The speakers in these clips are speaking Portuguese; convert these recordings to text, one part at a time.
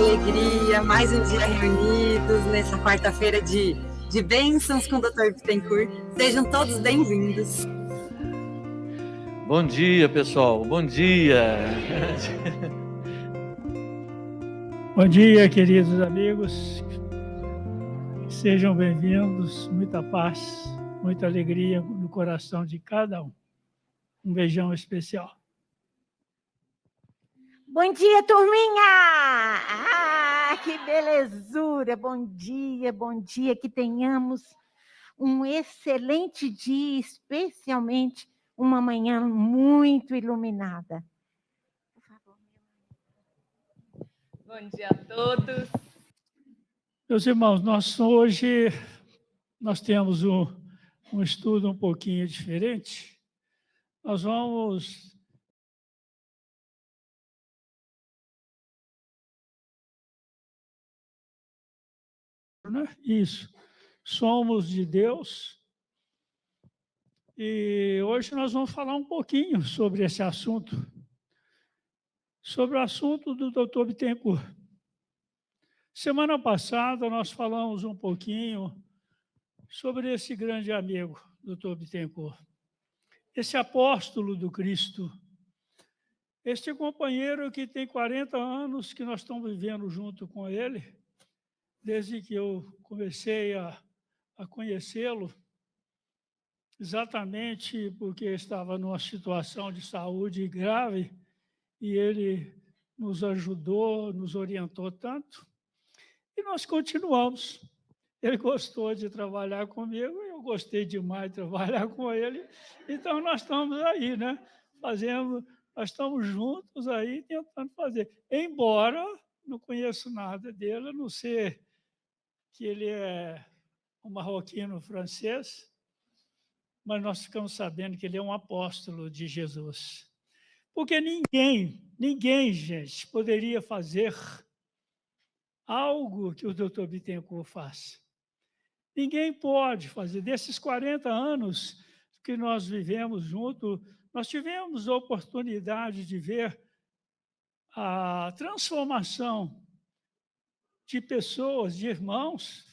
alegria, mais um dia reunidos nessa quarta-feira de bênçãos com o Dr. Bittencourt. Sejam todos bem-vindos. Bom dia, pessoal. Bom dia. Bom dia, queridos amigos. Sejam bem-vindos. Muita paz, muita alegria no coração de cada um. Um beijão especial. Bom dia, turminha! Que belezura! Bom dia, que tenhamos um excelente dia, especialmente uma manhã muito iluminada. Por favor. Bom dia a todos. Meus irmãos, hoje nós temos um estudo um pouquinho diferente. Nós vamos isso, somos de Deus, e hoje nós vamos falar um pouquinho sobre esse assunto, sobre o assunto do Dr. Bittencourt. Semana passada nós falamos um pouquinho sobre esse grande amigo, Dr. Bittencourt, esse apóstolo do Cristo, este companheiro que tem 40 anos que nós estamos vivendo junto com ele, desde que eu comecei a conhecê-lo, exatamente porque estava numa situação de saúde grave, e ele nos ajudou, nos orientou tanto, e nós continuamos. Ele gostou de trabalhar comigo, eu gostei demais de trabalhar com ele, então nós estamos aí, né? Nós estamos juntos aí tentando fazer, embora não conheço nada dele, a não ser que ele é um marroquino francês, mas nós ficamos sabendo que ele é um apóstolo de Jesus. Porque ninguém, gente, poderia fazer algo que o Dr. Bittencourt faz. Ninguém pode fazer. Desses 40 anos que nós vivemos juntos, nós tivemos a oportunidade de ver a transformação de pessoas, de irmãos,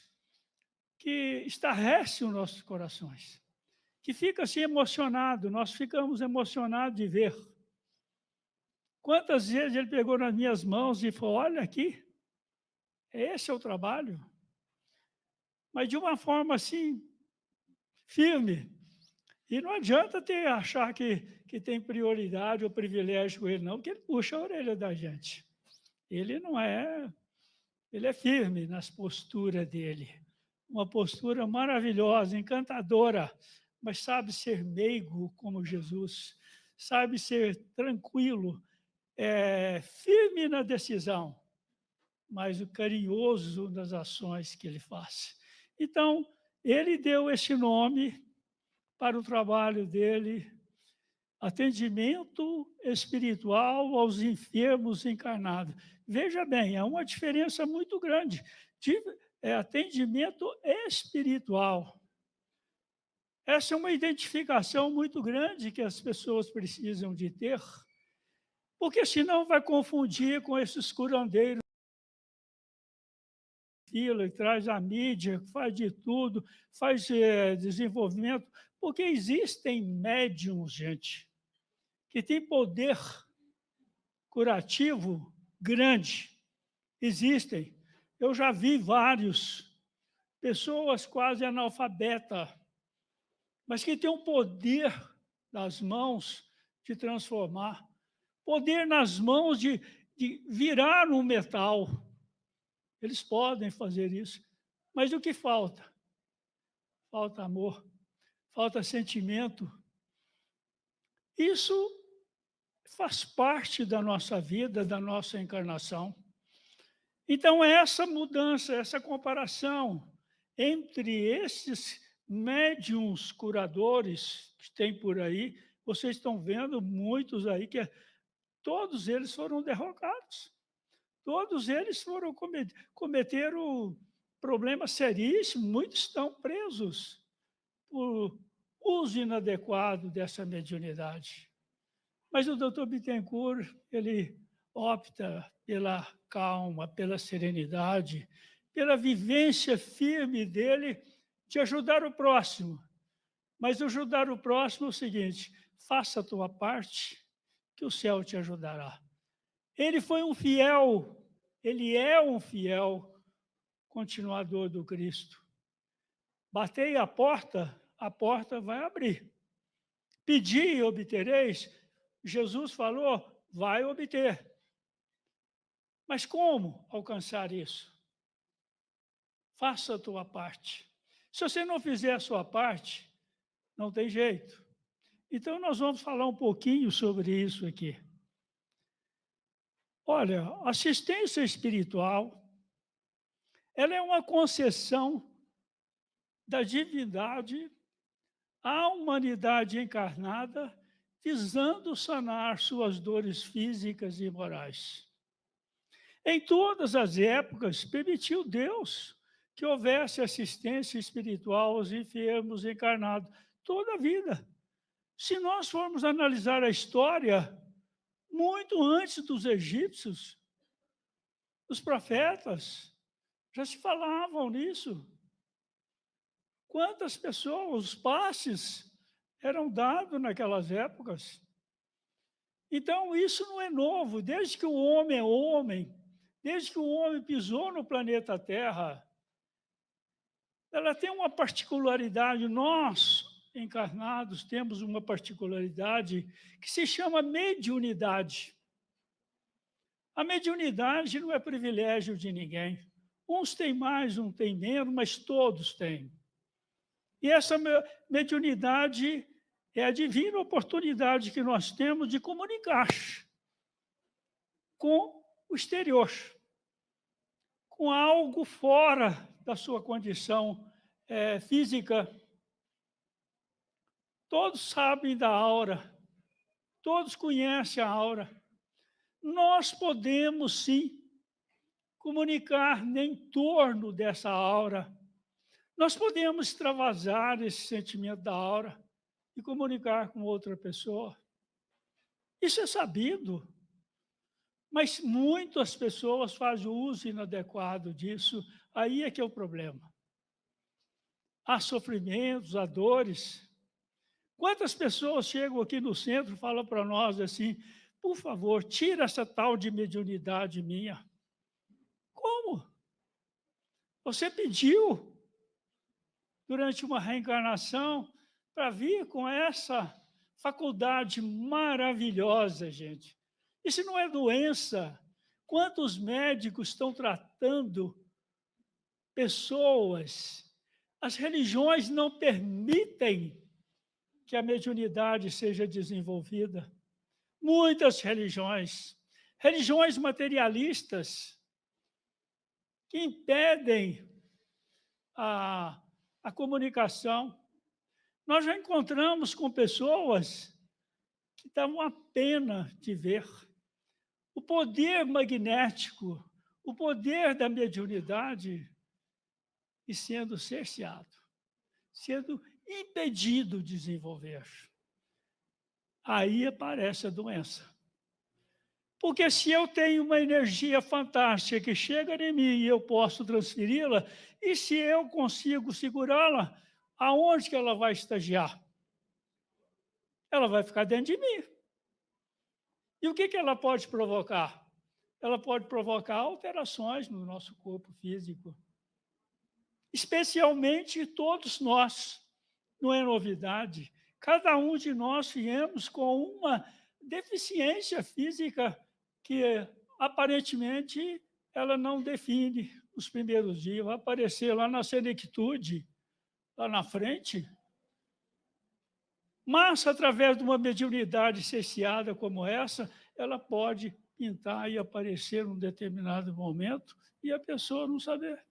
que estarrece os nossos corações, que fica assim emocionado, nós ficamos emocionados de ver. Quantas vezes ele pegou nas minhas mãos e falou, olha aqui, esse é o trabalho, mas de uma forma assim, firme. E não adianta achar que tem prioridade ou privilégio com ele, não, porque ele puxa a orelha da gente. Ele não é, ele é firme nas posturas dele. Uma postura maravilhosa, encantadora, mas sabe ser meigo como Jesus, sabe ser tranquilo, firme na decisão, mas carinhoso nas ações que ele faz. Então, ele deu esse nome para o trabalho dele, atendimento espiritual aos enfermos encarnados. Veja bem, há uma diferença muito grande de atendimento espiritual. Essa é uma identificação muito grande que as pessoas precisam de ter, porque senão vai confundir com esses curandeiros, que traz a mídia, faz de tudo, faz desenvolvimento, porque existem médiums, gente, que têm poder curativo grande. Existem. Eu já vi vários, pessoas quase analfabetas, mas que têm um poder nas mãos de transformar, poder nas mãos de virar um metal. Eles podem fazer isso, mas o que falta? Falta amor, falta sentimento. Isso faz parte da nossa vida, da nossa encarnação. Então, essa mudança, essa comparação entre esses médiuns curadores que tem por aí, vocês estão vendo muitos aí que todos eles foram derrocados. Todos eles cometeram problemas seríssimos, muitos estão presos por uso inadequado dessa mediunidade. Mas o Dr. Bittencourt, ele opta pela calma, pela serenidade, pela vivência firme dele de ajudar o próximo. Mas ajudar o próximo é o seguinte: faça a tua parte, que o céu te ajudará. Ele foi um fiel, ele é um fiel continuador do Cristo. Batei a porta vai abrir. Pedi e obtereis, Jesus falou, vai obter. Mas como alcançar isso? Faça a tua parte. Se você não fizer a sua parte, não tem jeito. Então, nós vamos falar um pouquinho sobre isso aqui. Olha, assistência espiritual, ela é uma concessão da divindade à humanidade encarnada, visando sanar suas dores físicas e morais. Em todas as épocas, permitiu Deus que houvesse assistência espiritual aos enfermos encarnados, toda a vida. Se nós formos analisar a história, muito antes dos egípcios, os profetas já se falavam nisso. Quantas pessoas, os passes, eram dados naquelas épocas? Então, isso não é novo. Desde que o homem é homem, desde que o homem pisou no planeta Terra, ela tem uma particularidade. Nós, encarnados, temos uma particularidade que se chama mediunidade. A mediunidade não é privilégio de ninguém. Uns têm mais, uns têm menos, mas todos têm. E essa mediunidade é a divina oportunidade que nós temos de comunicar com o exterior, com algo fora da sua condição física. Todos sabem da aura, todos conhecem a aura. Nós podemos, sim, comunicar em torno dessa aura. Nós podemos extravasar esse sentimento da aura e comunicar com outra pessoa. Isso é sabido, mas muitas pessoas fazem uso inadequado disso. Aí é que é o problema. Há sofrimentos, há dores. Quantas pessoas chegam aqui no centro e falam para nós assim, por favor, tira essa tal de mediunidade minha. Como? Você pediu durante uma reencarnação para vir com essa faculdade maravilhosa, gente. Isso não é doença. Quantos médicos estão tratando pessoas? As religiões não permitem que a mediunidade seja desenvolvida. Muitas religiões materialistas, que impedem a comunicação. Nós já encontramos com pessoas que davam a pena de ver. O poder magnético, o poder da mediunidade, e sendo cerceado, sendo impedido de desenvolver. Aí aparece a doença. Porque se eu tenho uma energia fantástica que chega em mim e eu posso transferi-la, e se eu consigo segurá-la, aonde que ela vai estagiar? Ela vai ficar dentro de mim. E o que ela pode provocar? Ela pode provocar alterações no nosso corpo físico. Especialmente todos nós. Não é novidade. Cada um de nós viemos com uma deficiência física que, aparentemente, ela não define os primeiros dias. Vai aparecer lá na senectude, lá na frente. Mas, através de uma mediunidade cesseada como essa, ela pode pintar e aparecer num determinado momento e a pessoa não saber.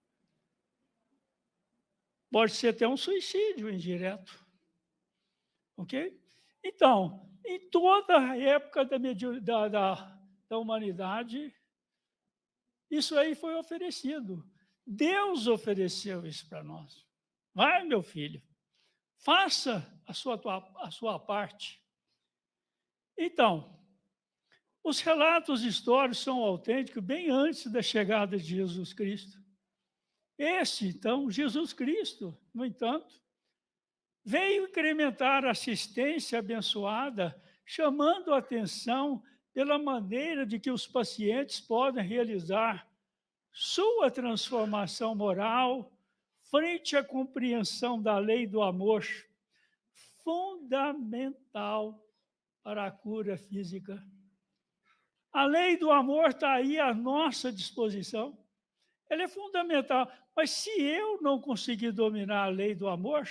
Pode ser até um suicídio indireto. Ok? Então, em toda a época da humanidade, isso aí foi oferecido. Deus ofereceu isso para nós. Vai, meu filho, faça a sua parte. Então, Os relatos históricos são autênticos bem antes da chegada de Jesus Cristo. Então, Jesus Cristo, no entanto, veio incrementar a assistência abençoada, chamando a atenção pela maneira de que os pacientes podem realizar sua transformação moral frente à compreensão da lei do amor, fundamental para a cura física. A lei do amor está aí à nossa disposição. Ela é fundamental. Mas se eu não conseguir dominar a lei do amor,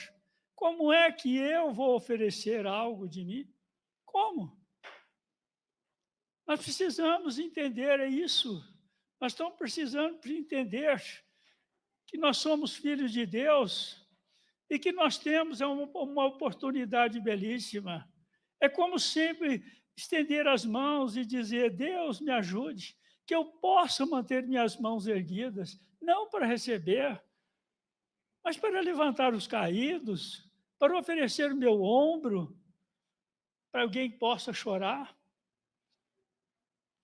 como é que eu vou oferecer algo de mim? Como? Nós precisamos entender isso. Nós estamos precisando entender que nós somos filhos de Deus e que nós temos uma oportunidade belíssima. É como sempre estender as mãos e dizer: Deus, me ajude, que eu possa manter minhas mãos erguidas, não para receber, mas para levantar os caídos, para oferecer o meu ombro, para alguém possa chorar.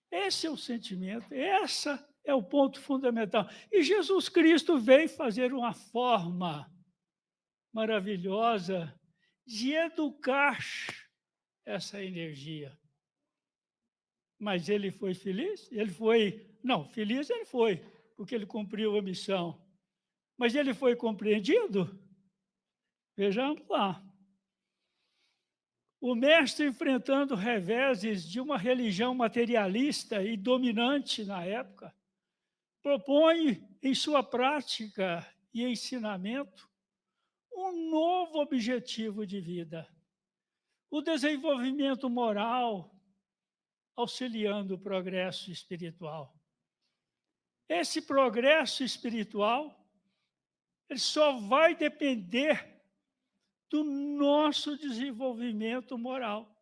Esse é o sentimento, esse é o ponto fundamental. E Jesus Cristo veio fazer uma forma maravilhosa de educar essa energia. Mas ele foi feliz? Não, feliz ele foi, porque ele cumpriu a missão. Mas ele foi compreendido? Vejamos lá. O mestre, enfrentando reveses de uma religião materialista e dominante na época, propõe em sua prática e ensinamento um novo objetivo de vida: o desenvolvimento moral, auxiliando o progresso espiritual. Esse progresso espiritual, ele só vai depender do nosso desenvolvimento moral.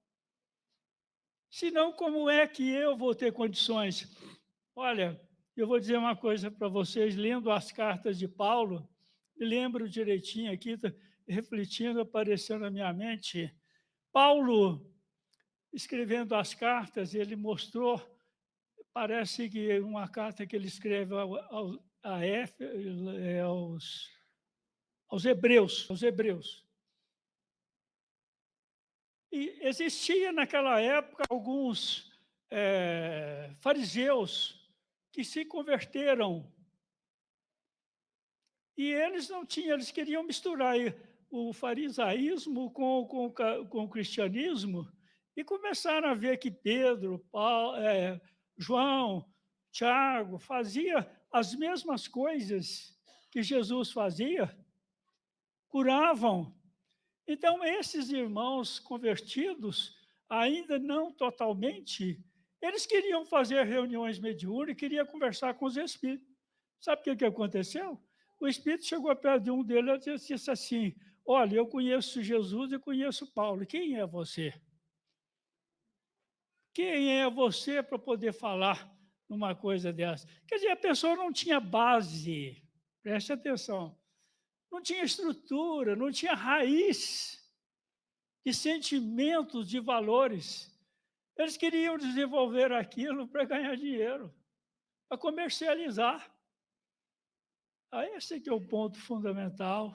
Senão, como é que eu vou ter condições? Olha, eu vou dizer uma coisa para vocês, lendo as cartas de Paulo, me lembro direitinho aqui, refletindo, apareceu na minha mente. Paulo, escrevendo as cartas, ele mostrou, parece que uma carta que ele escreve aos Hebreus. E existia naquela época alguns fariseus que se converteram. E eles não tinham, eles queriam misturar o farisaísmo com o cristianismo e começaram a ver que Pedro, Paulo, João, Tiago fazia as mesmas coisas que Jesus fazia, curavam. Então, esses irmãos convertidos, ainda não totalmente, eles queriam fazer reuniões mediúnicas, queriam conversar com os espíritos. Sabe o que aconteceu? O espírito chegou perto de um deles e disse assim: olha, eu conheço Jesus e conheço Paulo, quem é você? Quem é você para poder falar numa coisa dessa? Quer dizer, a pessoa não tinha base, preste atenção, não tinha estrutura, não tinha raiz de sentimentos, de valores. Eles queriam desenvolver aquilo para ganhar dinheiro, para comercializar. Esse que é o ponto fundamental.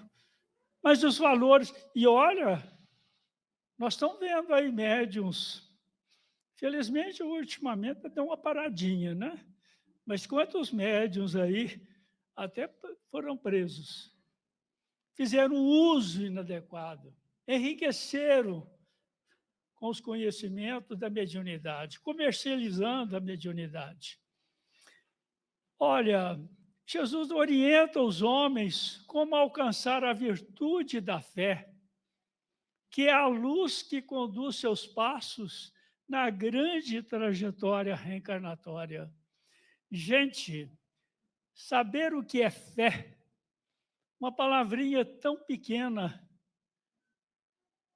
Mas os valores... E olha, nós estamos vendo aí médiums. Felizmente, ultimamente, deu uma paradinha, né? Mas quantos médiums aí até foram presos? Fizeram uso inadequado, enriqueceram com os conhecimentos da mediunidade, comercializando a mediunidade. Olha, Jesus orienta os homens como alcançar a virtude da fé, que é a luz que conduz seus passos na grande trajetória reencarnatória. Gente, saber o que é fé, uma palavrinha tão pequena,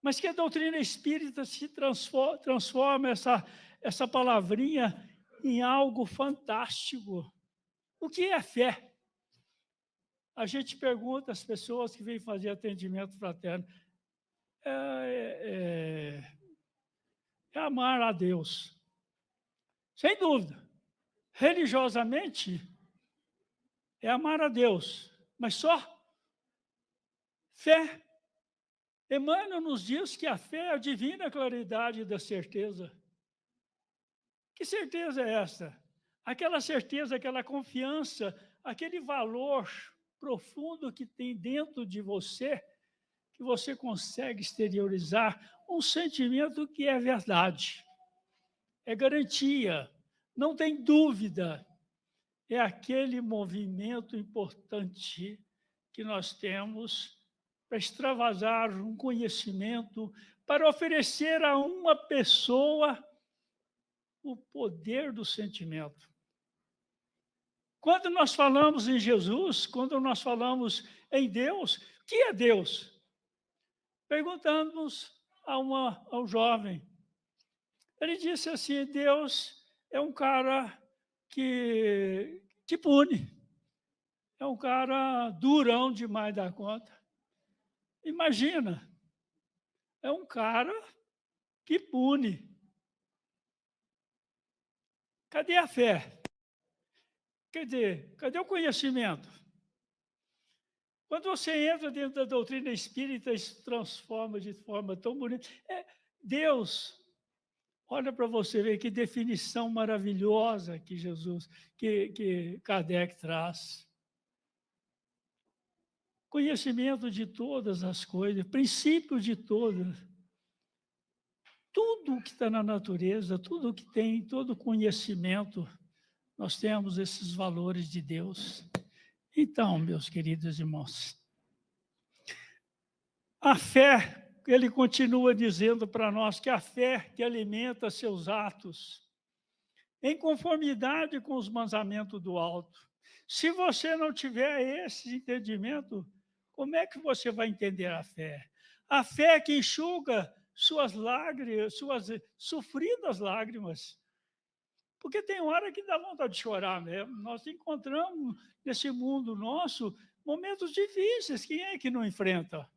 mas que a doutrina espírita se transforma essa palavrinha em algo fantástico. O que é fé? A gente pergunta às pessoas que vêm fazer atendimento fraterno, é amar a Deus. Sem dúvida. Religiosamente, é amar a Deus, mas só fé. Emmanuel nos diz que a fé é a divina claridade da certeza. Que certeza é essa? Aquela certeza, aquela confiança, aquele valor profundo que tem dentro de você, que você consegue exteriorizar um sentimento que é verdade, é garantia, não tem dúvida. É aquele movimento importante que nós temos para extravasar um conhecimento, para oferecer a uma pessoa o poder do sentimento. Quando nós falamos em Jesus, quando nós falamos em Deus, o que é Deus? Perguntamos ao jovem. Ele disse assim, Deus é um cara que te pune. É um cara durão demais da conta. Imagina, é um cara que pune. Cadê a fé? Quer dizer, cadê o conhecimento? Quando você entra dentro da doutrina espírita, se transforma de forma tão bonita. Deus, olha para você ver que definição maravilhosa que Jesus, que Kardec traz. Conhecimento de todas as coisas, princípio de todas. Tudo que está na natureza, tudo que tem, todo conhecimento, nós temos esses valores de Deus. Então, meus queridos irmãos, a fé, ele continua dizendo para nós que a fé que alimenta seus atos, em conformidade com os mandamentos do alto. Se você não tiver esse entendimento, como é que você vai entender a fé? A fé que enxuga suas lágrimas, suas sofridas lágrimas. Porque tem hora que dá vontade de chorar mesmo. Nós encontramos nesse mundo nosso momentos difíceis. Quem é que não enfrenta?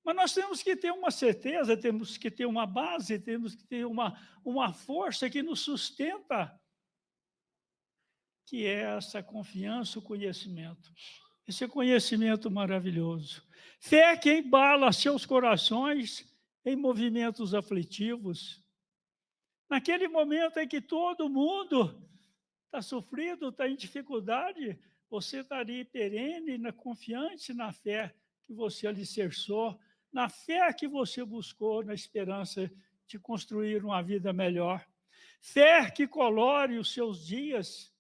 Mas nós temos que ter uma certeza, temos que ter uma base, temos que ter uma força que nos sustenta, que é essa confiança, o conhecimento. Esse conhecimento maravilhoso. Fé que embala seus corações em movimentos aflitivos. Naquele momento em que todo mundo está sofrido, está em dificuldade, você está ali perene, confiante na fé que você alicerçou, na fé que você buscou, na esperança de construir uma vida melhor. Fé que colore os seus dias,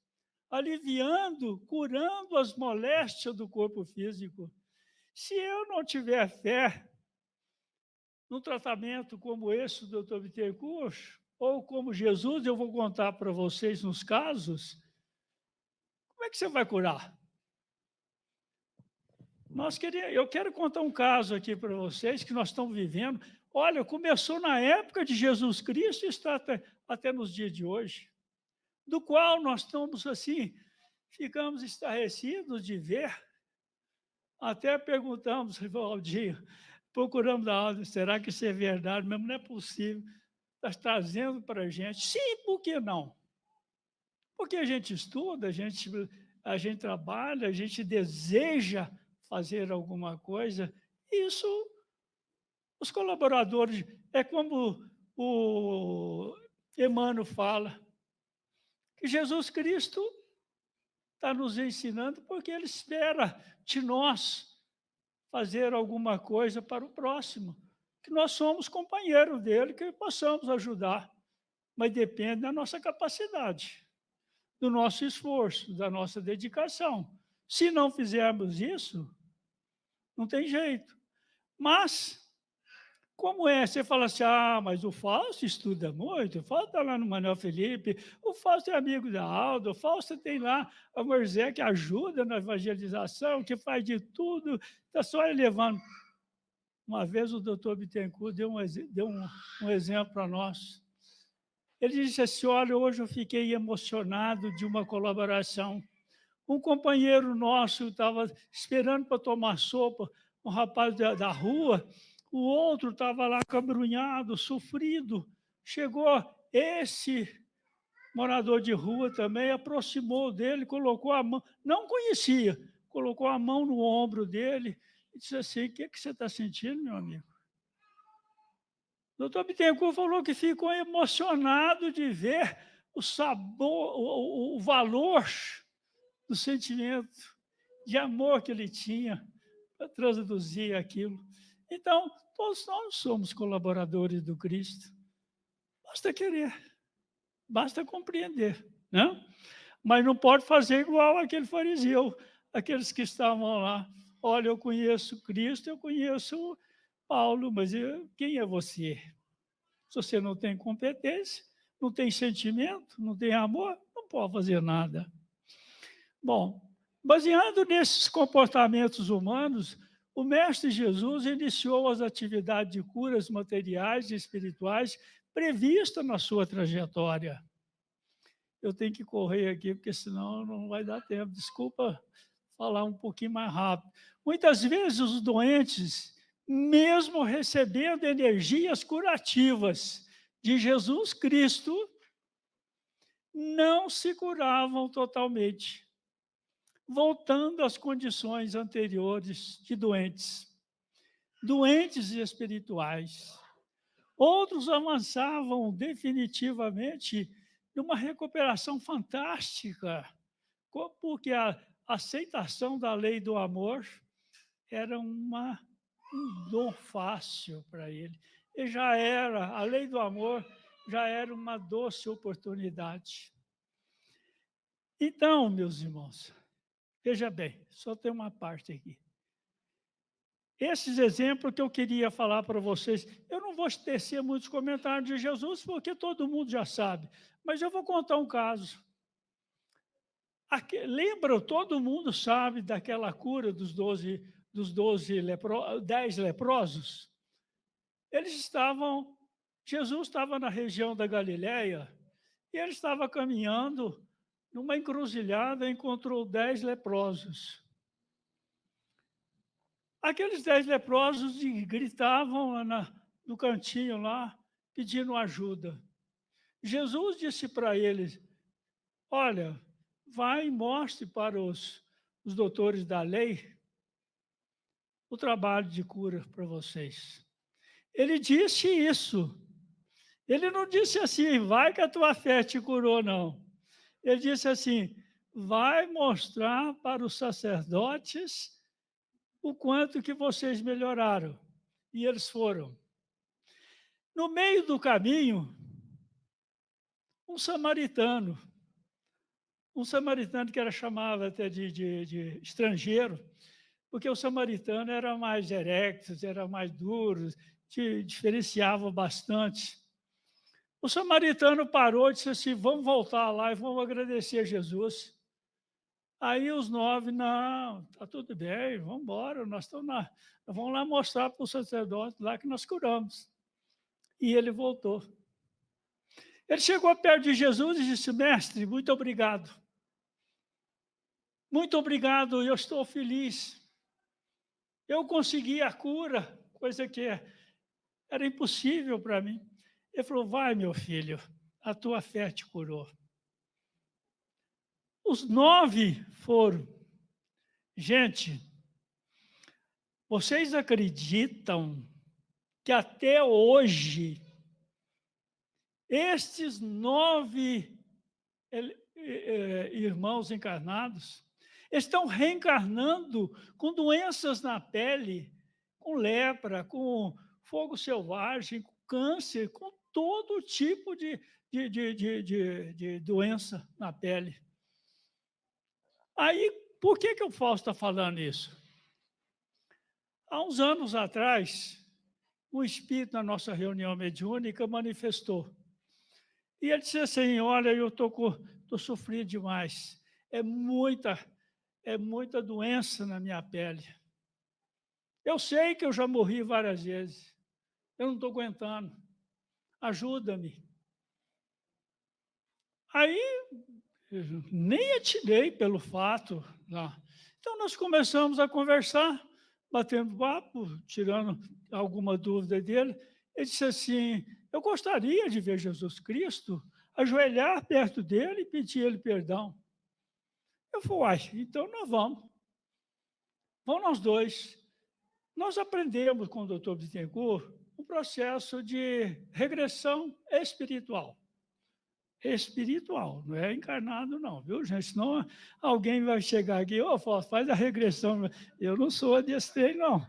aliviando, curando as moléstias do corpo físico. Se eu não tiver fé num tratamento como esse do Dr. Bittencourt, ou como Jesus, eu vou contar para vocês nos casos, como é que você vai curar? Eu quero contar um caso aqui para vocês que nós estamos vivendo. Olha, começou na época de Jesus Cristo e está até nos dias de hoje, do qual nós estamos assim, ficamos estarrecidos de ver, até perguntamos, Rivaldinho, procuramos a aula, será que isso é verdade mesmo? Não é possível. Está trazendo para a gente. Sim, por que não? Porque a gente estuda, a gente trabalha, a gente deseja fazer alguma coisa. Isso, os colaboradores, é como o Emmanuel fala, que Jesus Cristo está nos ensinando porque Ele espera de nós fazer alguma coisa para o próximo, que nós somos companheiros dele, que possamos ajudar, mas depende da nossa capacidade, do nosso esforço, da nossa dedicação. Se não fizermos isso, não tem jeito. Mas, como é? Você fala assim, mas o Fausto estuda muito, o Fausto está lá no Manuel Felipe, o Fausto é amigo da Alda, o Fausto tem lá a Morzé que ajuda na evangelização, que faz de tudo, está só elevando. Uma vez o doutor Bittencourt deu um exemplo para nós. Ele disse assim, olha, hoje eu fiquei emocionado de uma colaboração. Um companheiro nosso estava esperando para tomar sopa, um rapaz da rua, o outro estava lá cabrunhado, sofrido. Chegou esse morador de rua também, aproximou dele, colocou a mão, não conhecia, colocou a mão no ombro dele e disse assim: o que você está sentindo, meu amigo? O doutor Bittencourt falou que ficou emocionado de ver o sabor, o valor do sentimento de amor que ele tinha para traduzir aquilo. Então, todos nós somos colaboradores do Cristo. Basta querer, basta compreender, né? Mas não pode fazer igual aquele fariseu, aqueles que estavam lá. Olha, eu conheço Cristo, eu conheço Paulo, mas quem é você? Se você não tem competência, não tem sentimento, não tem amor, não pode fazer nada. Bom, baseado nesses comportamentos humanos, o Mestre Jesus iniciou as atividades de curas materiais e espirituais previstas na sua trajetória. Eu tenho que correr aqui, porque senão não vai dar tempo. Desculpa falar um pouquinho mais rápido. Muitas vezes os doentes, mesmo recebendo energias curativas de Jesus Cristo, não se curavam totalmente, voltando às condições anteriores de doentes espirituais. Outros avançavam definitivamente numa recuperação fantástica, porque a aceitação da lei do amor era um dom fácil para ele. E a lei do amor já era uma doce oportunidade. Então, meus irmãos, veja bem, só tem uma parte aqui. Esses exemplos que eu queria falar para vocês, eu não vou tecer muitos comentários de Jesus, porque todo mundo já sabe, mas eu vou contar um caso. Lembra, todo mundo sabe daquela cura dos 10 leprosos? Jesus estava na região da Galileia, e ele estava caminhando numa encruzilhada, encontrou 10 leprosos. Aqueles 10 leprosos gritavam lá no cantinho lá, pedindo ajuda. Jesus disse para eles: olha, vai e mostre para os doutores da lei o trabalho de cura para vocês. Ele disse isso. Ele não disse assim: vai que a tua fé te curou, não. Ele disse assim: vai mostrar para os sacerdotes o quanto que vocês melhoraram. E eles foram. No meio do caminho, um samaritano que era chamado até de estrangeiro, porque o samaritano era mais erecto, era mais duro, diferenciava bastante. O samaritano parou e disse assim: vamos voltar lá e vamos agradecer a Jesus. Aí os 9, não, está tudo bem, vamos embora, nós vamos lá mostrar para o sacerdote lá que nós curamos. E ele voltou. Ele chegou perto de Jesus e disse: mestre, muito obrigado. Muito obrigado, eu estou feliz. Eu consegui a cura, coisa que era impossível para mim. Ele falou: vai, meu filho, a tua fé te curou. Os 9 foram. Gente, vocês acreditam que até hoje estes 9 irmãos encarnados estão reencarnando com doenças na pele, com lepra, com fogo selvagem, com câncer, com todo tipo de doença na pele. Aí, por que o Fausto está falando isso? Há uns anos atrás, um espírito na nossa reunião mediúnica manifestou. E ele disse assim: olha, eu estou sofrendo demais. É muita doença na minha pele. Eu sei que eu já morri várias vezes. Eu não estou aguentando. Ajuda-me. Aí, nem atirei pelo fato. Não. Então, nós começamos a conversar, batendo papo, tirando alguma dúvida dele. Ele disse assim: eu gostaria de ver Jesus Cristo ajoelhar perto dele e pedir ele perdão. Eu falei, uai, então nós vamos. Vamos nós dois. Nós aprendemos com o doutor Bittencourt um processo de regressão espiritual. Espiritual, não é encarnado não, viu, gente? Senão alguém vai chegar aqui, Fausto, faz a regressão. Eu não sou desse trem, não.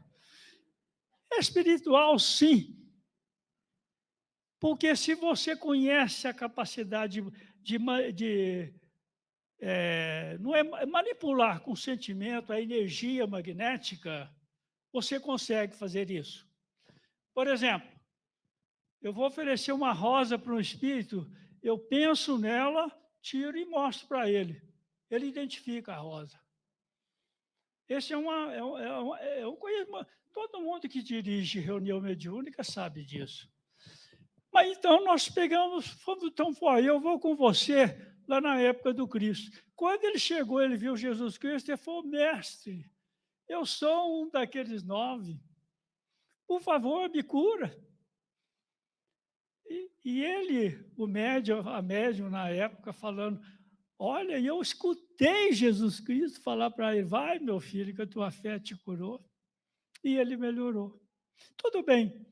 Espiritual, sim. Porque se você conhece a capacidade não é manipular com sentimento a energia magnética, você consegue fazer isso. Por exemplo, eu vou oferecer uma rosa para um espírito, eu penso nela, tiro e mostro para ele. Ele identifica a rosa. Esse é um conhecimento. Todo mundo que dirige reunião mediúnica sabe disso. Mas então nós pegamos, então eu vou com você lá na época do Cristo. Quando ele chegou, ele viu Jesus Cristo, ele falou, mestre, eu sou um daqueles 9. Por favor, me cura. E ele, a médium na época, falando, olha, eu escutei Jesus Cristo falar para ele, vai, meu filho, que a tua fé te curou. E ele melhorou. Tudo bem.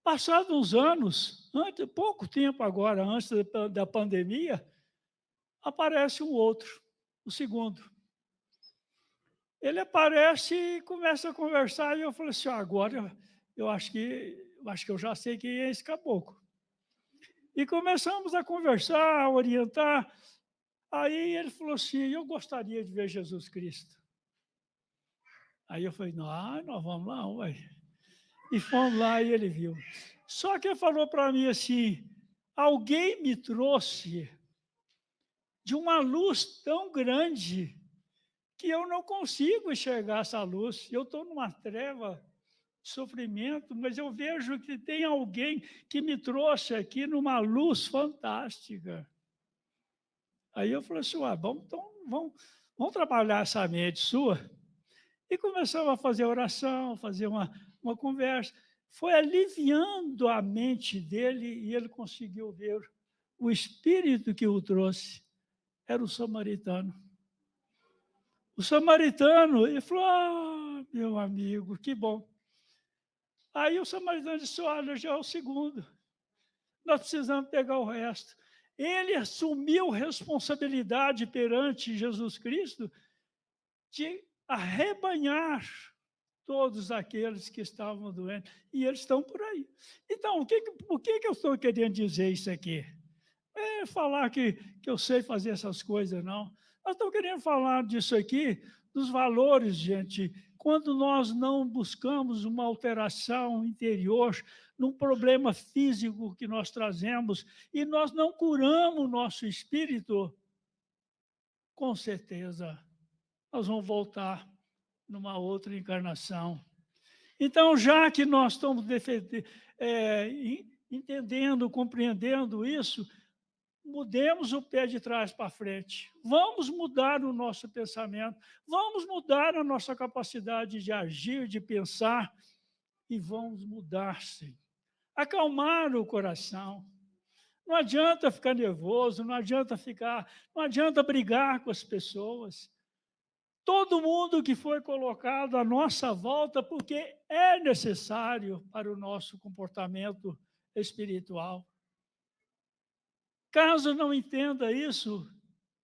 Passados uns anos, pouco tempo agora, antes da pandemia, aparece um outro, o segundo. Ele aparece e começa a conversar, e eu falei assim, agora eu acho que eu já sei quem é esse caboclo. E começamos a conversar, a orientar. Aí ele falou assim, eu gostaria de ver Jesus Cristo. Aí eu falei, nós vamos lá, ué. E fomos lá e ele viu. Só que ele falou para mim assim, alguém me trouxe de uma luz tão grande que eu não consigo enxergar essa luz. Eu estou numa treva de sofrimento, mas eu vejo que tem alguém que me trouxe aqui numa luz fantástica. Aí eu falei assim, vamos trabalhar essa mente sua. E começamos a fazer oração, fazer uma conversa. Foi aliviando a mente dele e ele conseguiu ver o espírito que o trouxe. Era o samaritano. O samaritano, ele falou, meu amigo, que bom. Aí o samaritano disse, olha, já é o segundo. Nós precisamos pegar o resto. Ele assumiu responsabilidade perante Jesus Cristo de arrebanhar todos aqueles que estavam doentes, e eles estão por aí. Então, por que eu estou querendo dizer isso aqui? Não é falar que eu sei fazer essas coisas, não. Nós estamos querendo falar disso aqui, dos valores, gente, quando nós não buscamos uma alteração interior num problema físico que nós trazemos e nós não curamos o nosso espírito, com certeza nós vamos voltar numa outra encarnação. Então, já que nós estamos entendendo, compreendendo isso, mudemos o pé de trás para frente. Vamos mudar o nosso pensamento, vamos mudar a nossa capacidade de agir, de pensar, e vamos mudar, sim. Acalmar o coração. Não adianta ficar nervoso, não adianta brigar com as pessoas. Todo mundo que foi colocado à nossa volta, porque é necessário para o nosso comportamento espiritual. Caso não entenda isso,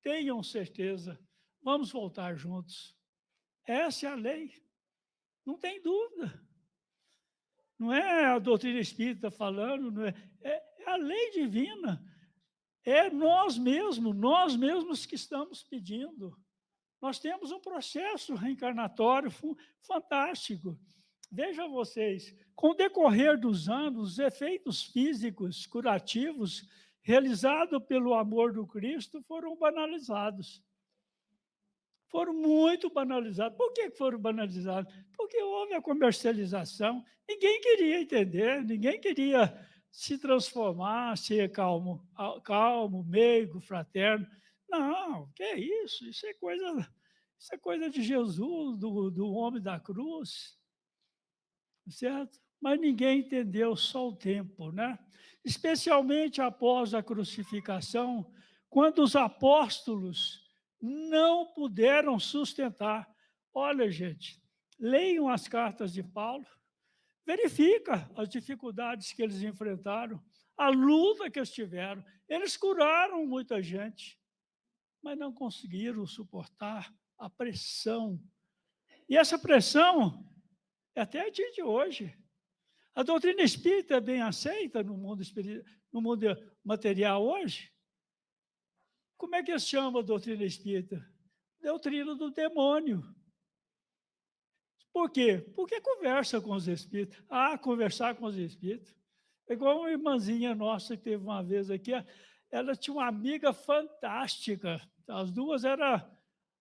tenham certeza, vamos voltar juntos. Essa é a lei, não tem dúvida. Não é a doutrina espírita falando, é a lei divina. É nós mesmos que estamos pedindo. Nós temos um processo reencarnatório fantástico. Vejam vocês, com o decorrer dos anos, os efeitos físicos curativos realizados pelo amor do Cristo foram banalizados. Foram muito banalizados. Por que foram banalizados? Porque houve a comercialização. Ninguém queria entender, ninguém queria se transformar, ser calmo, meigo, fraterno. Não, que é isso? Isso é coisa de Jesus, do homem da cruz. Certo? mas ninguém entendeu, só o tempo, né? Especialmente após a crucificação, quando os apóstolos não puderam sustentar. Olha, gente, leiam as cartas de Paulo, verifica as dificuldades que eles enfrentaram, a luta que eles tiveram. Eles curaram muita gente, mas não conseguiram suportar a pressão. E essa pressão é até a dia de hoje. A doutrina espírita é bem aceita no mundo material hoje? Como é que se chama a doutrina espírita? Doutrina do demônio. Por quê? Porque conversa com os espíritos. Conversar com os espíritos. É igual uma irmãzinha nossa que teve uma vez aqui, ela tinha uma amiga fantástica. As duas eram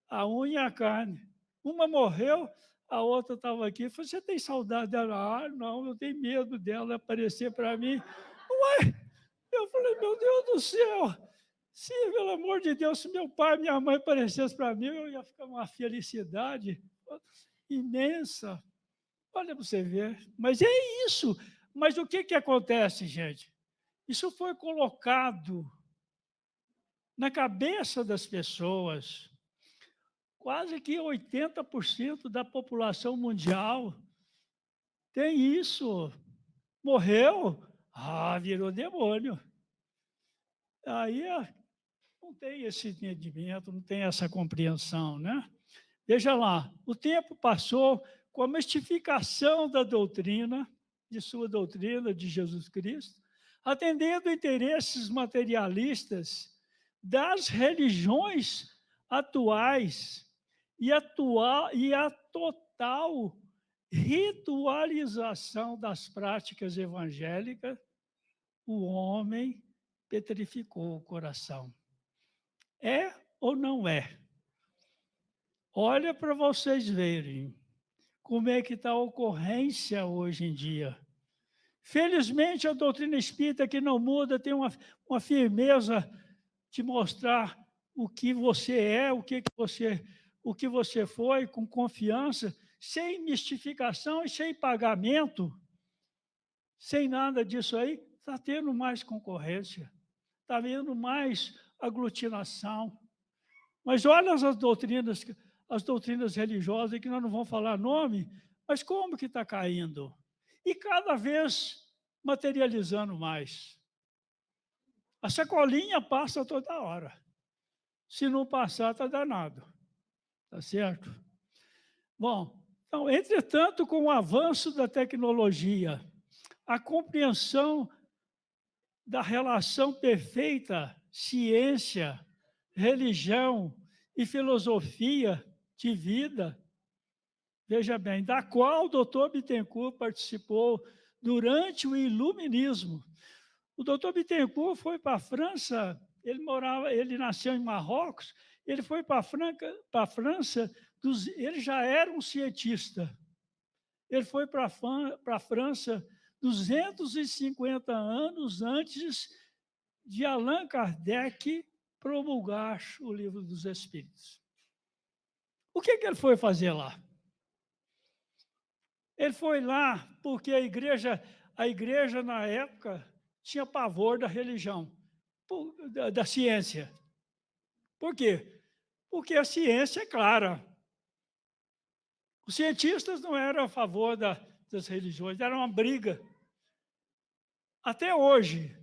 a unha e a carne. Uma morreu, a outra estava aqui. Falei, você tem saudade dela? Não, eu tenho medo dela aparecer para mim. Ué! Eu falei, meu Deus do céu! Se, pelo amor de Deus, se meu pai e minha mãe aparecessem para mim, eu ia ficar uma felicidade imensa. Olha para você ver. Mas é isso. Mas o que acontece, gente? Isso foi colocado na cabeça das pessoas. Quase que 80% da população mundial tem isso. Morreu, virou demônio. Aí não tem esse entendimento, não tem essa compreensão, né? Veja lá, o tempo passou com a mistificação da doutrina, de sua doutrina, de Jesus Cristo, atendendo interesses materialistas das religiões atuais e a total ritualização das práticas evangélicas, o homem petrificou o coração. É ou não é? Olha para vocês verem como é que está a ocorrência hoje em dia. Felizmente, a doutrina espírita que não muda tem uma firmeza de mostrar o que você é, o que você foi, com confiança, sem mistificação e sem pagamento, sem nada disso aí, está tendo mais concorrência, está havendo mais aglutinação. Mas olha as doutrinas religiosas, que nós não vamos falar nome, mas como que está caindo? E cada vez materializando mais. A sacolinha passa toda hora. Se não passar, está danado. Tá certo? Bom, então, entretanto, com o avanço da tecnologia, a compreensão da relação perfeita ciência, religião e filosofia de vida, veja bem, da qual o doutor Bittencourt participou durante o Iluminismo. O doutor Bittencourt foi para a França, ele nasceu em Marrocos, ele foi para a França, ele já era um cientista. Ele foi para a França 250 anos antes de Allan Kardec promulgar o Livro dos Espíritos. O que ele foi fazer lá? Ele foi lá porque a igreja na época tinha pavor da religião, da ciência. Por quê? Porque a ciência é clara. Os cientistas não eram a favor das religiões, era uma briga. Até hoje,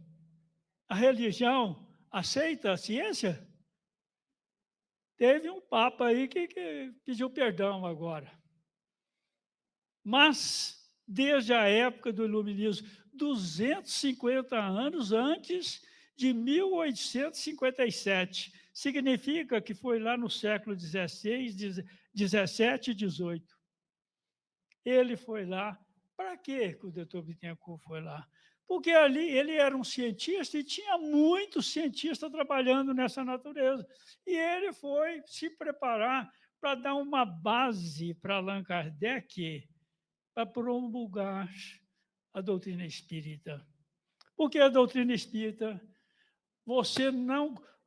a religião aceita a ciência? Teve um papa aí que pediu perdão agora. Mas, desde a época do Iluminismo, 250 anos antes de 1857, significa que foi lá no século XVI, XVII e XVIII. Ele foi lá. Para quê que o doutor Bittencourt foi lá? Porque ali ele era um cientista e tinha muitos cientistas trabalhando nessa natureza. E ele foi se preparar para dar uma base para Allan Kardec para promulgar a doutrina espírita. Porque a doutrina espírita,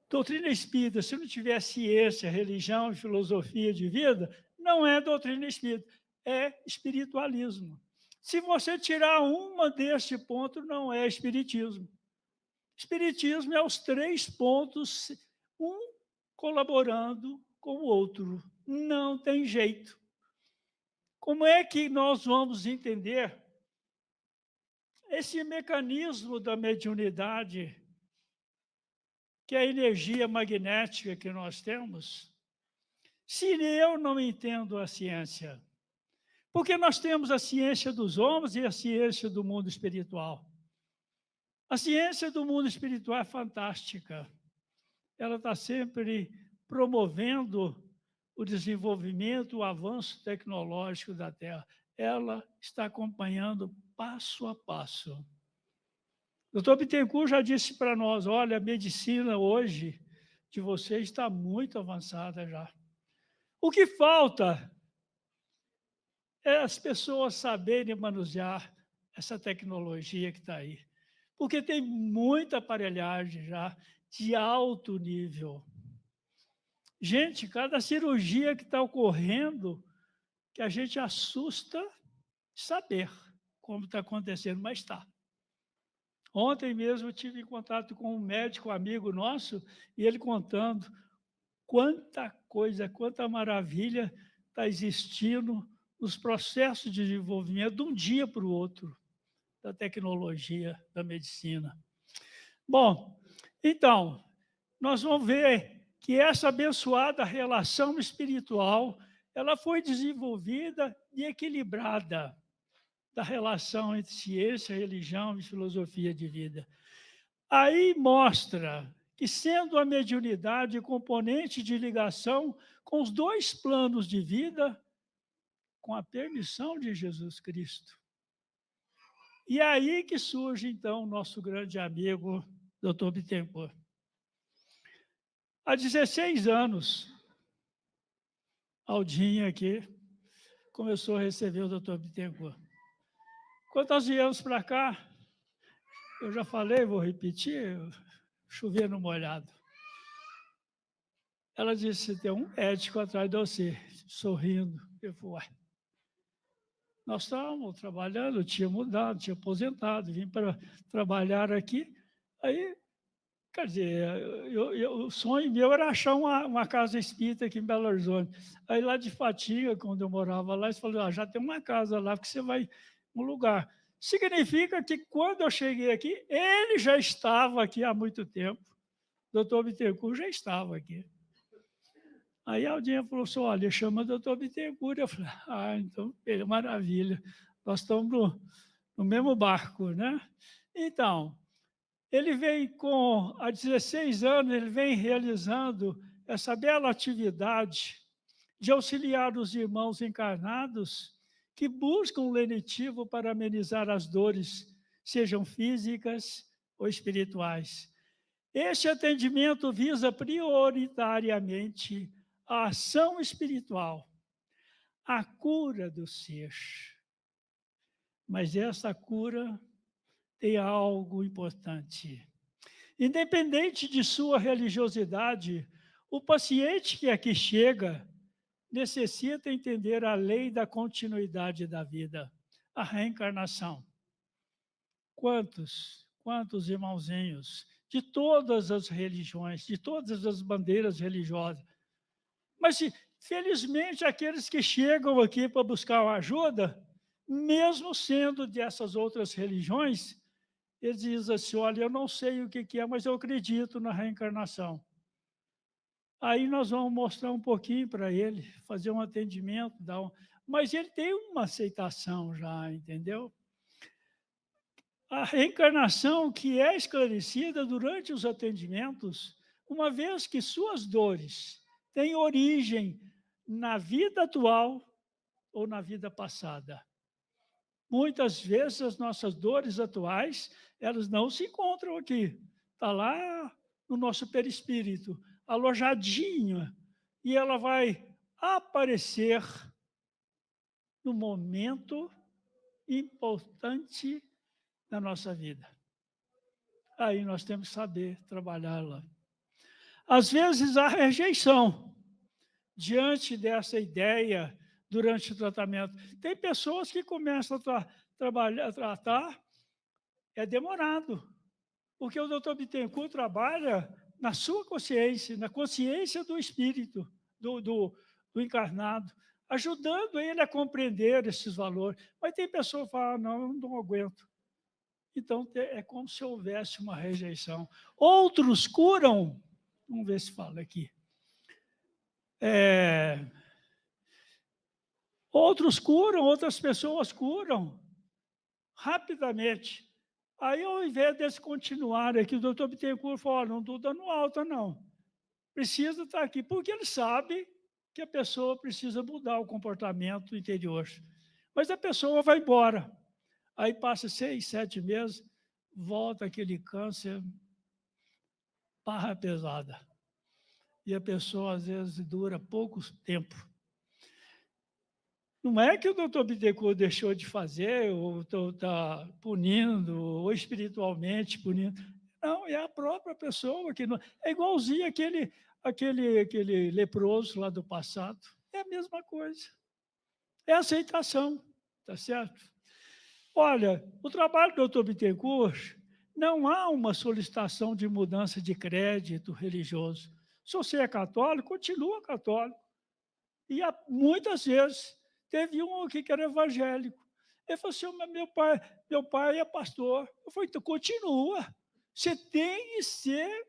doutrina espírita, se não tiver ciência, religião e filosofia de vida, não é doutrina espírita, é espiritualismo. Se você tirar uma deste ponto, não é espiritismo. Espiritismo é os 3 pontos, um colaborando com o outro. Não tem jeito. Como é que nós vamos entender esse mecanismo da mediunidade, que é a energia magnética que nós temos, se eu não entendo a ciência? Porque nós temos a ciência dos homens e a ciência do mundo espiritual. A ciência do mundo espiritual é fantástica. Ela está sempre promovendo o desenvolvimento, o avanço tecnológico da Terra. Ela está acompanhando passo a passo. O Dr. Bittencourt já disse para nós, olha, a medicina hoje de vocês está muito avançada já. O que falta é as pessoas saberem manusear essa tecnologia que está aí. Porque tem muita aparelhagem já de alto nível. Gente, cada cirurgia que está ocorrendo, que a gente assusta saber como está acontecendo, mas está. Ontem mesmo eu tive em contato com um médico amigo nosso, e ele contando quanta coisa, quanta maravilha está existindo nos processos de desenvolvimento de um dia para o outro, da tecnologia, da medicina. Bom, então, nós vamos ver que essa abençoada relação espiritual, ela foi desenvolvida e equilibrada da relação entre ciência, religião e filosofia de vida. Aí mostra que, sendo a mediunidade componente de ligação com os 2 planos de vida, com a permissão de Jesus Cristo. E é aí que surge, então, o nosso grande amigo, Dr. Bittencourt. Há 16 anos, Aldinha aqui começou a receber o Dr. Bittencourt. Quando nós viemos para cá, eu já falei, vou repetir, chover no molhado. Ela disse, tem um médico atrás de você, sorrindo. Eu falei, ué, nós estávamos trabalhando, eu tinha mudado, tinha aposentado, vim para trabalhar aqui. Aí, quer dizer, o sonho meu era achar uma casa espírita aqui em Belo Horizonte. Aí lá de Fatinha, quando eu morava lá, eles falaram, já tem uma casa lá, porque você vai um lugar. Significa que quando eu cheguei aqui, ele já estava aqui há muito tempo. O Dr. Bittencourt já estava aqui. Aí a Aldinha falou assim, olha, chama o Dr. Bittencourt. Eu falei, então, maravilha. Nós estamos no mesmo barco, né? Então, ele vem há 16 anos, ele vem realizando essa bela atividade de auxiliar os irmãos encarnados que buscam um lenitivo para amenizar as dores, sejam físicas ou espirituais. Este atendimento visa prioritariamente a ação espiritual, a cura do ser. Mas essa cura tem algo importante. Independente de sua religiosidade, o paciente que aqui chega necessita entender a lei da continuidade da vida, a reencarnação. Quantos irmãozinhos de todas as religiões, de todas as bandeiras religiosas. Mas, felizmente, aqueles que chegam aqui para buscar ajuda, mesmo sendo dessas outras religiões, eles dizem assim, olha, eu não sei o que é, mas eu acredito na reencarnação. Aí nós vamos mostrar um pouquinho para ele, fazer um atendimento, mas ele tem uma aceitação já, entendeu? A reencarnação que é esclarecida durante os atendimentos, uma vez que suas dores têm origem na vida atual ou na vida passada. Muitas vezes as nossas dores atuais, elas não se encontram aqui. Está lá no nosso perispírito, alojadinha, e ela vai aparecer no momento importante da nossa vida. Aí nós temos que saber trabalhá-la. Às vezes há rejeição diante dessa ideia durante o tratamento. Tem pessoas que começam a tratar, é demorado, porque o Dr. Bittencourt trabalha na sua consciência, na consciência do espírito, do encarnado, ajudando ele a compreender esses valores. Mas tem pessoa que fala, não, eu não aguento. Então, é como se houvesse uma rejeição. Outros curam, vamos ver se fala aqui. Outros curam, outras pessoas curam rapidamente. Aí, ao invés deles continuarem aqui, o doutor Bittencourt falou, não estou dando alta, não. Precisa estar aqui, porque ele sabe que a pessoa precisa mudar o comportamento interior. Mas a pessoa vai embora. Aí passa 6, 7 meses, volta aquele câncer, barra pesada. E a pessoa, às vezes, dura pouco tempo. Não é que o doutor Bittencourt deixou de fazer, ou está punindo, ou espiritualmente punindo. Não, é a própria pessoa que não... É igualzinho aquele leproso lá do passado. É a mesma coisa. É aceitação, tá certo? Olha, o trabalho do doutor Bittencourt, não há uma solicitação de mudança de crédito religioso. Se você é católico, continua católico. E muitas vezes teve um aqui que era evangélico. Ele falou assim, meu pai é pastor. Eu falei, então continua. Você tem que ser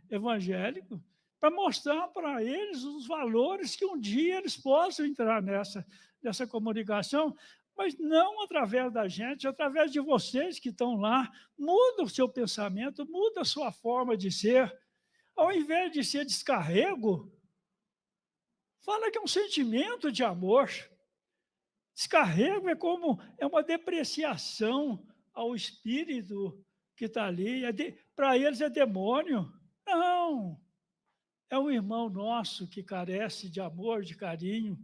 evangélico para mostrar para eles os valores que um dia eles possam entrar nessa comunicação, mas não através da gente, através de vocês que estão lá. Muda o seu pensamento, muda a sua forma de ser. Ao invés de ser descarrego, fala que é um sentimento de amor. Descarrego é uma depreciação ao espírito que está ali. Para eles é demônio. Não. É um irmão nosso que carece de amor, de carinho.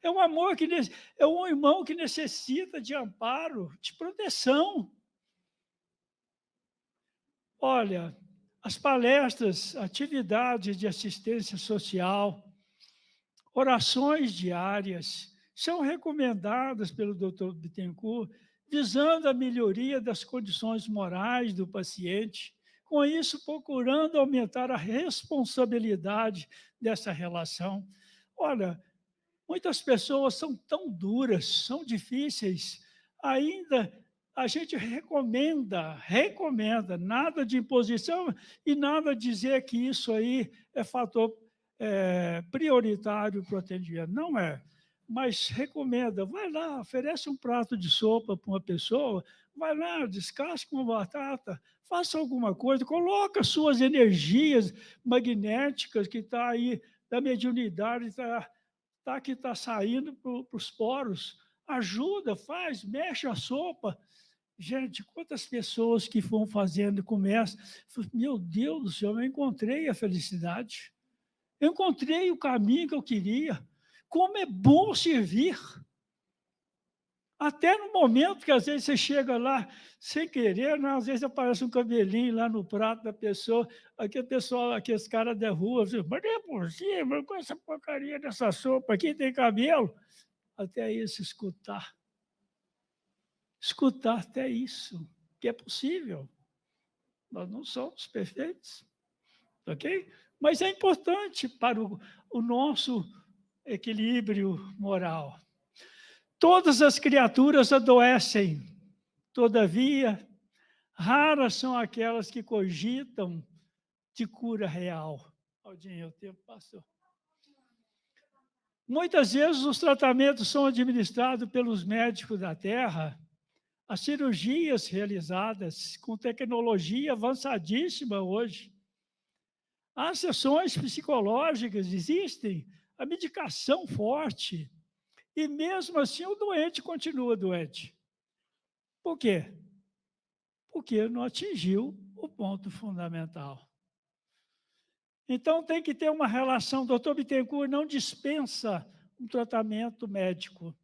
É um irmão que necessita de amparo, de proteção. Olha, as palestras, atividades de assistência social, orações diárias, são recomendadas pelo Dr. Bittencourt, visando a melhoria das condições morais do paciente, com isso procurando aumentar a responsabilidade dessa relação. Olha, muitas pessoas são tão duras, são difíceis, ainda a gente recomenda, nada de imposição e nada dizer que isso aí é fator prioritário para o atendimento. Não é, mas recomenda, vai lá, oferece um prato de sopa para uma pessoa, vai lá, descasca uma batata, faça alguma coisa, coloca suas energias magnéticas que está aí, da mediunidade, que está saindo para os poros, ajuda, faz, mexe a sopa. Gente, quantas pessoas que vão fazendo e começam, meu Deus do céu, eu encontrei a felicidade, eu encontrei o caminho que eu queria, como é bom servir. Até no momento que às vezes você chega lá sem querer, né? Às vezes aparece um cabelinho lá no prato da pessoa, aqueles caras da rua, assim, mas não é possível, com essa porcaria dessa sopa aqui tem cabelo. Até isso, escutar até isso, que é possível. Nós não somos perfeitos, ok? Mas é importante para o nosso equilíbrio moral. Todas as criaturas adoecem, todavia, raras são aquelas que cogitam de cura real. Aldinho, o tempo passou. Muitas vezes os tratamentos são administrados pelos médicos da Terra, as cirurgias realizadas com tecnologia avançadíssima hoje. As sessões psicológicas existem, a medicação forte, e mesmo assim o doente continua doente. Por quê? Porque não atingiu o ponto fundamental. Então tem que ter uma relação. O Dr. Bittencourt não dispensa um tratamento médico,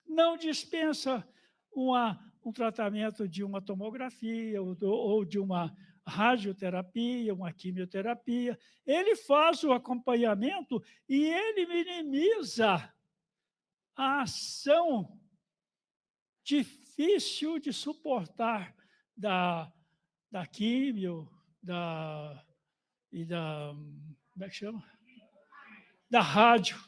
não dispensa um tratamento de uma tomografia ou de uma radioterapia, uma quimioterapia. Ele faz o acompanhamento e ele minimiza a ação difícil de suportar da químio, como é que chama? Da rádio.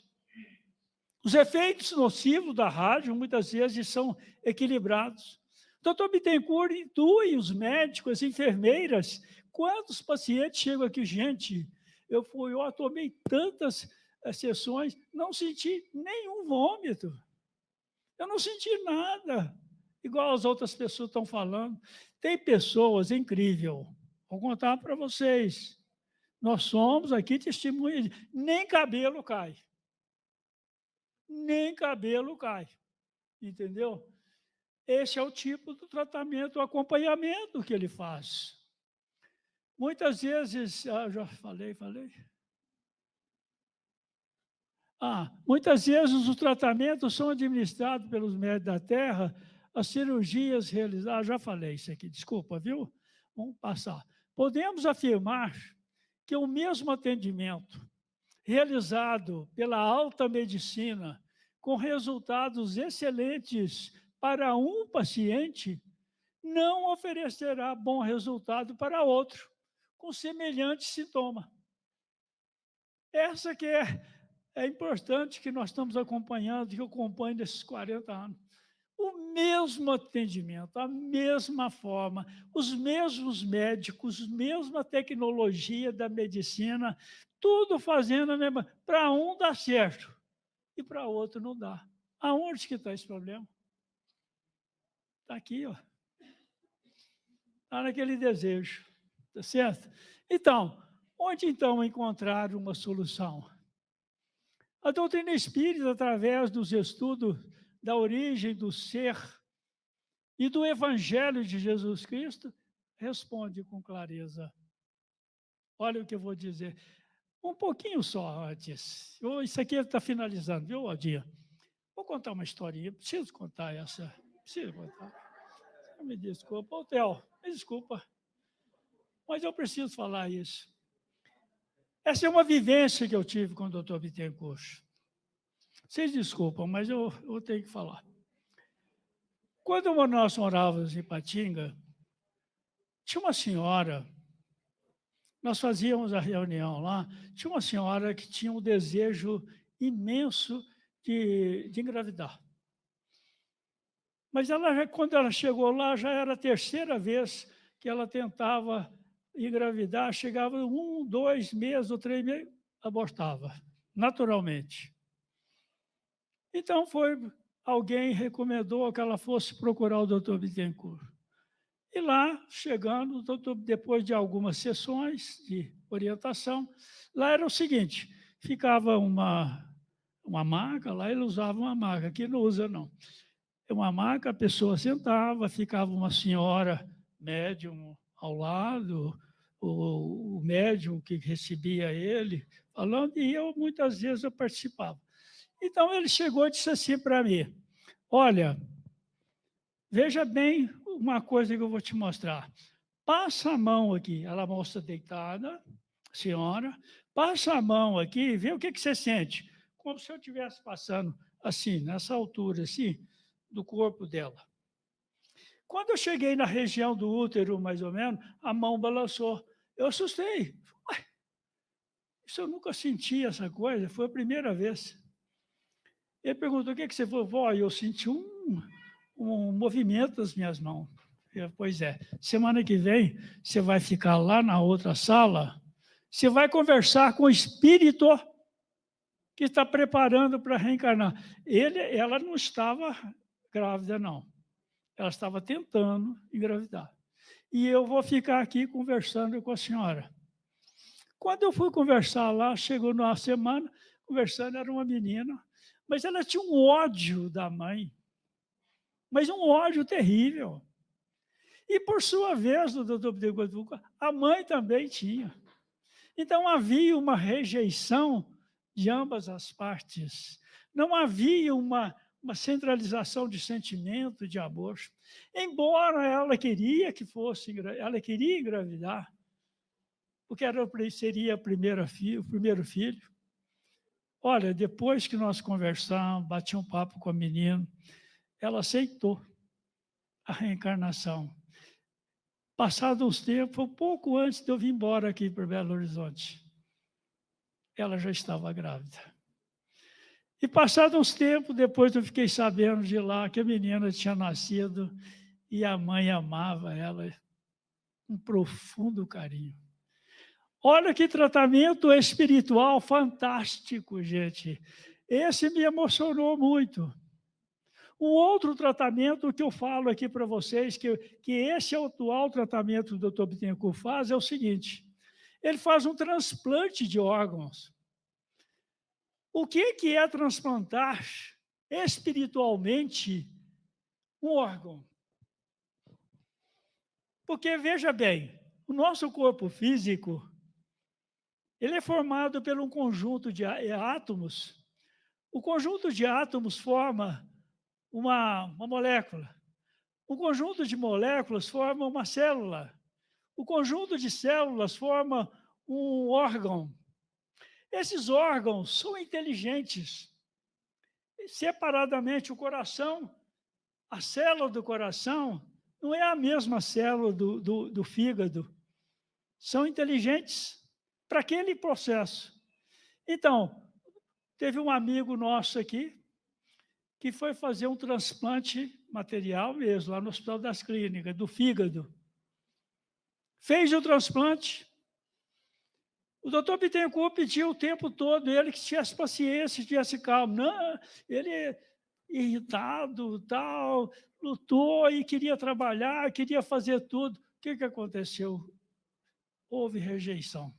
Os efeitos nocivos da rádio, muitas vezes, são equilibrados. Doutor Bittencourt intui os médicos, as enfermeiras. Quantos pacientes chegam aqui? Gente, eu tomei tantas sessões, não senti nenhum vômito. Eu não senti nada, igual as outras pessoas estão falando. Tem pessoas, é incrível, vou contar para vocês. Nós somos aqui testemunhas, nem cabelo cai. Nem cabelo cai, entendeu? Esse é o tipo do tratamento, o acompanhamento que ele faz. Muitas vezes, já falei. Muitas vezes os tratamentos são administrados pelos médicos da terra, as cirurgias realizadas, já falei isso aqui, desculpa, viu? Vamos passar. Podemos afirmar que o mesmo atendimento realizado pela alta medicina, com resultados excelentes para um paciente, não oferecerá bom resultado para outro, com semelhante sintoma. Essa que é importante que nós estamos acompanhando, que eu acompanho nesses 40 anos. O mesmo atendimento, a mesma forma, os mesmos médicos, a mesma tecnologia da medicina, tudo fazendo a mesma. Para um dá certo e para outro não dá. Aonde que está esse problema? Está aqui, ó. Está naquele desejo, tá certo? Então, onde então encontrar uma solução? A doutrina espírita, através dos estudos da origem do ser e do Evangelho de Jesus Cristo, responde com clareza. Olha o que eu vou dizer. Um pouquinho só antes. Isso aqui está finalizando, viu, Aldir? Vou contar uma historinha. Preciso contar essa. Preciso contar. Me desculpa. Ô, Theo, me desculpa. Mas eu preciso falar isso. Essa é uma vivência que eu tive com o doutor Bittencourt. Vocês desculpam, mas eu tenho que falar. Quando nós morávamos em Ipatinga, tinha uma senhora, nós fazíamos a reunião lá, tinha uma senhora que tinha um desejo imenso de engravidar. Mas quando ela chegou lá, já era a terceira vez que ela tentava engravidar, chegava 1, 2 meses ou 3 meses, abortava, naturalmente. Então, alguém recomendou que ela fosse procurar o doutor Bittencourt. E lá, chegando, o doutor, depois de algumas sessões de orientação, lá era o seguinte, ficava uma maca, lá ele usava uma maca, aqui não usa não. Uma maca, a pessoa sentava, ficava uma senhora médium ao lado, o médium que recebia ele, falando, e muitas vezes eu participava. Então, ele chegou e disse assim para mim, olha, veja bem uma coisa que eu vou te mostrar. Passa a mão aqui, ela mostra deitada, senhora, passa a mão aqui e vê o que você sente. Como se eu estivesse passando assim, nessa altura, assim, do corpo dela. Quando eu cheguei na região do útero, mais ou menos, a mão balançou. Eu assustei. Ué, isso eu nunca senti essa coisa, foi a primeira vez. Ele perguntou, o que você falou? Vó, eu senti um movimento das minhas mãos. Pois é, semana que vem você vai ficar lá na outra sala, você vai conversar com o espírito que está preparando para reencarnar. Ela não estava grávida, não. Ela estava tentando engravidar. E eu vou ficar aqui conversando com a senhora. Quando eu fui conversar lá, chegou numa semana, conversando, era uma menina, mas ela tinha um ódio da mãe, mas um ódio terrível. E, por sua vez, o doutor Bittencourt, a mãe também tinha. Então, havia uma rejeição de ambas as partes. Não havia uma uma centralização de sentimento, de amor. Embora ela queria que fosse, ela queria engravidar, porque seria o primeiro filho. Olha, depois que nós conversamos, bati um papo com a menina, ela aceitou a reencarnação. Passado uns tempos, pouco antes de eu vir embora aqui para Belo Horizonte, ela já estava grávida. E passado uns tempos, depois eu fiquei sabendo de lá que a menina tinha nascido e a mãe amava ela com profundo carinho. Olha que tratamento espiritual fantástico, gente. Esse me emocionou muito. Um outro tratamento que eu falo aqui para vocês, que esse atual tratamento que o Dr. Bittencourt faz, é o seguinte: ele faz um transplante de órgãos. O que é transplantar espiritualmente um órgão? Porque, veja bem, o nosso corpo físico, ele é formado por um conjunto de átomos. O conjunto de átomos forma uma molécula. O conjunto de moléculas forma uma célula. O conjunto de células forma um órgão. Esses órgãos são inteligentes. Separadamente, o coração, a célula do coração, não é a mesma célula do fígado. São inteligentes para aquele processo. Então, teve um amigo nosso aqui que foi fazer um transplante material mesmo, lá no Hospital das Clínicas, do fígado. Fez o transplante. O doutor Bittencourt pediu o tempo todo, ele que tivesse paciência, tivesse calma. Não, ele irritado, tal, lutou e queria trabalhar, queria fazer tudo. O que aconteceu? Houve rejeição.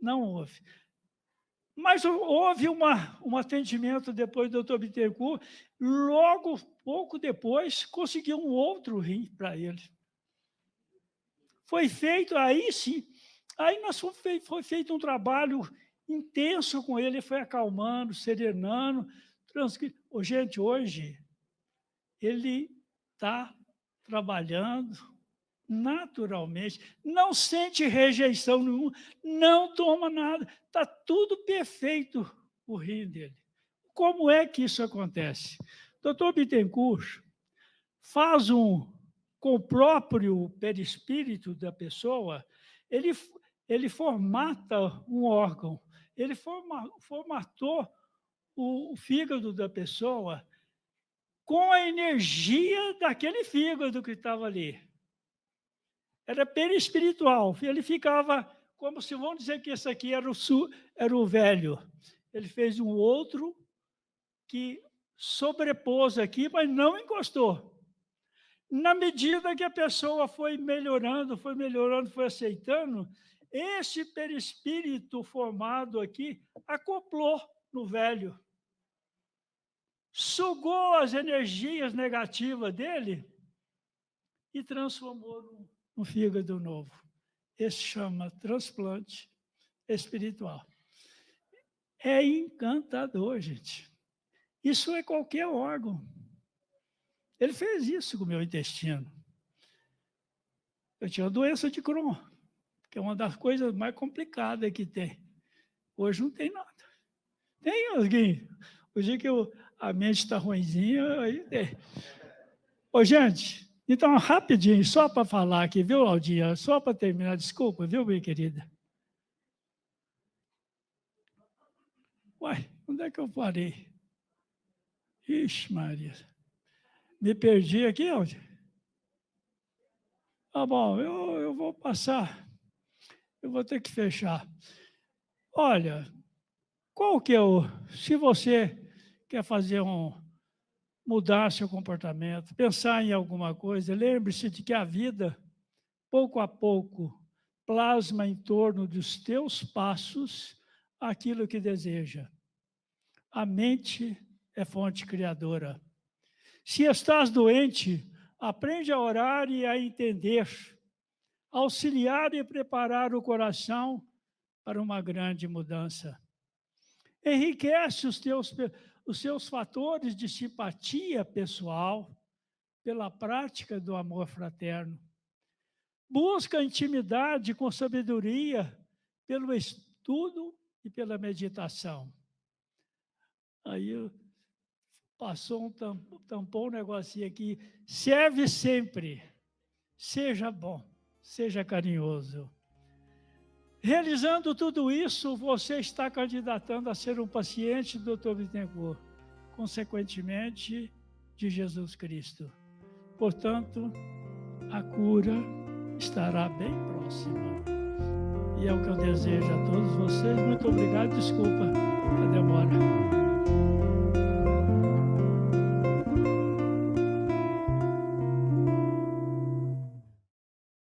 Não houve. Mas houve um atendimento depois do doutor Bittencourt, logo, pouco depois, conseguiu um outro rim para ele. Foi feito, aí sim, foi feito um trabalho intenso com ele foi acalmando, serenando. Gente, hoje, ele está trabalhando naturalmente, não sente rejeição nenhuma, não toma nada, está tudo perfeito o rim dele. Como é que isso acontece? Doutor Bittencourt faz com o próprio perispírito da pessoa, ele formata um órgão, ele formatou o fígado da pessoa com a energia daquele fígado que estava ali. Era perispiritual. Ele ficava como se, vamos dizer que esse aqui era o velho. Ele fez um outro que sobrepôs aqui, mas não encostou. Na medida que a pessoa foi melhorando, foi aceitando, esse perispírito formado aqui acoplou no velho. Sugou as energias negativas dele e transformou no fígado novo. Esse chama transplante espiritual. É encantador, gente. Isso é qualquer órgão. Ele fez isso com o meu intestino. Eu tinha doença de Crohn, que é uma das coisas mais complicadas que tem. Hoje não tem nada. Tem alguém. O dia que a mente está ruimzinha, aí tem. Ô, gente, então, rapidinho, só para falar aqui, viu, Aldinha? Só para terminar, desculpa, viu, minha querida? Uai, onde é que eu parei? Ixi, Maria. Me perdi aqui, Aldinha? Tá bom, eu vou passar. Eu vou ter que fechar. Olha, qual que é se você quer fazer mudar seu comportamento, pensar em alguma coisa, lembre-se de que a vida, pouco a pouco, plasma em torno dos teus passos aquilo que deseja. A mente é fonte criadora. Se estás doente, aprende a orar e a entender, auxiliar e preparar o coração para uma grande mudança. Enriquece os seus fatores de simpatia pessoal pela prática do amor fraterno. Busca a intimidade com sabedoria pelo estudo e pela meditação. Aí passou tampou um negocinho aqui. Serve sempre. Seja bom, seja carinhoso. Realizando tudo isso, você está candidatando a ser um paciente do Dr. Bittencourt, consequentemente, de Jesus Cristo. Portanto, a cura estará bem próxima. E é o que eu desejo a todos vocês. Muito obrigado, desculpa.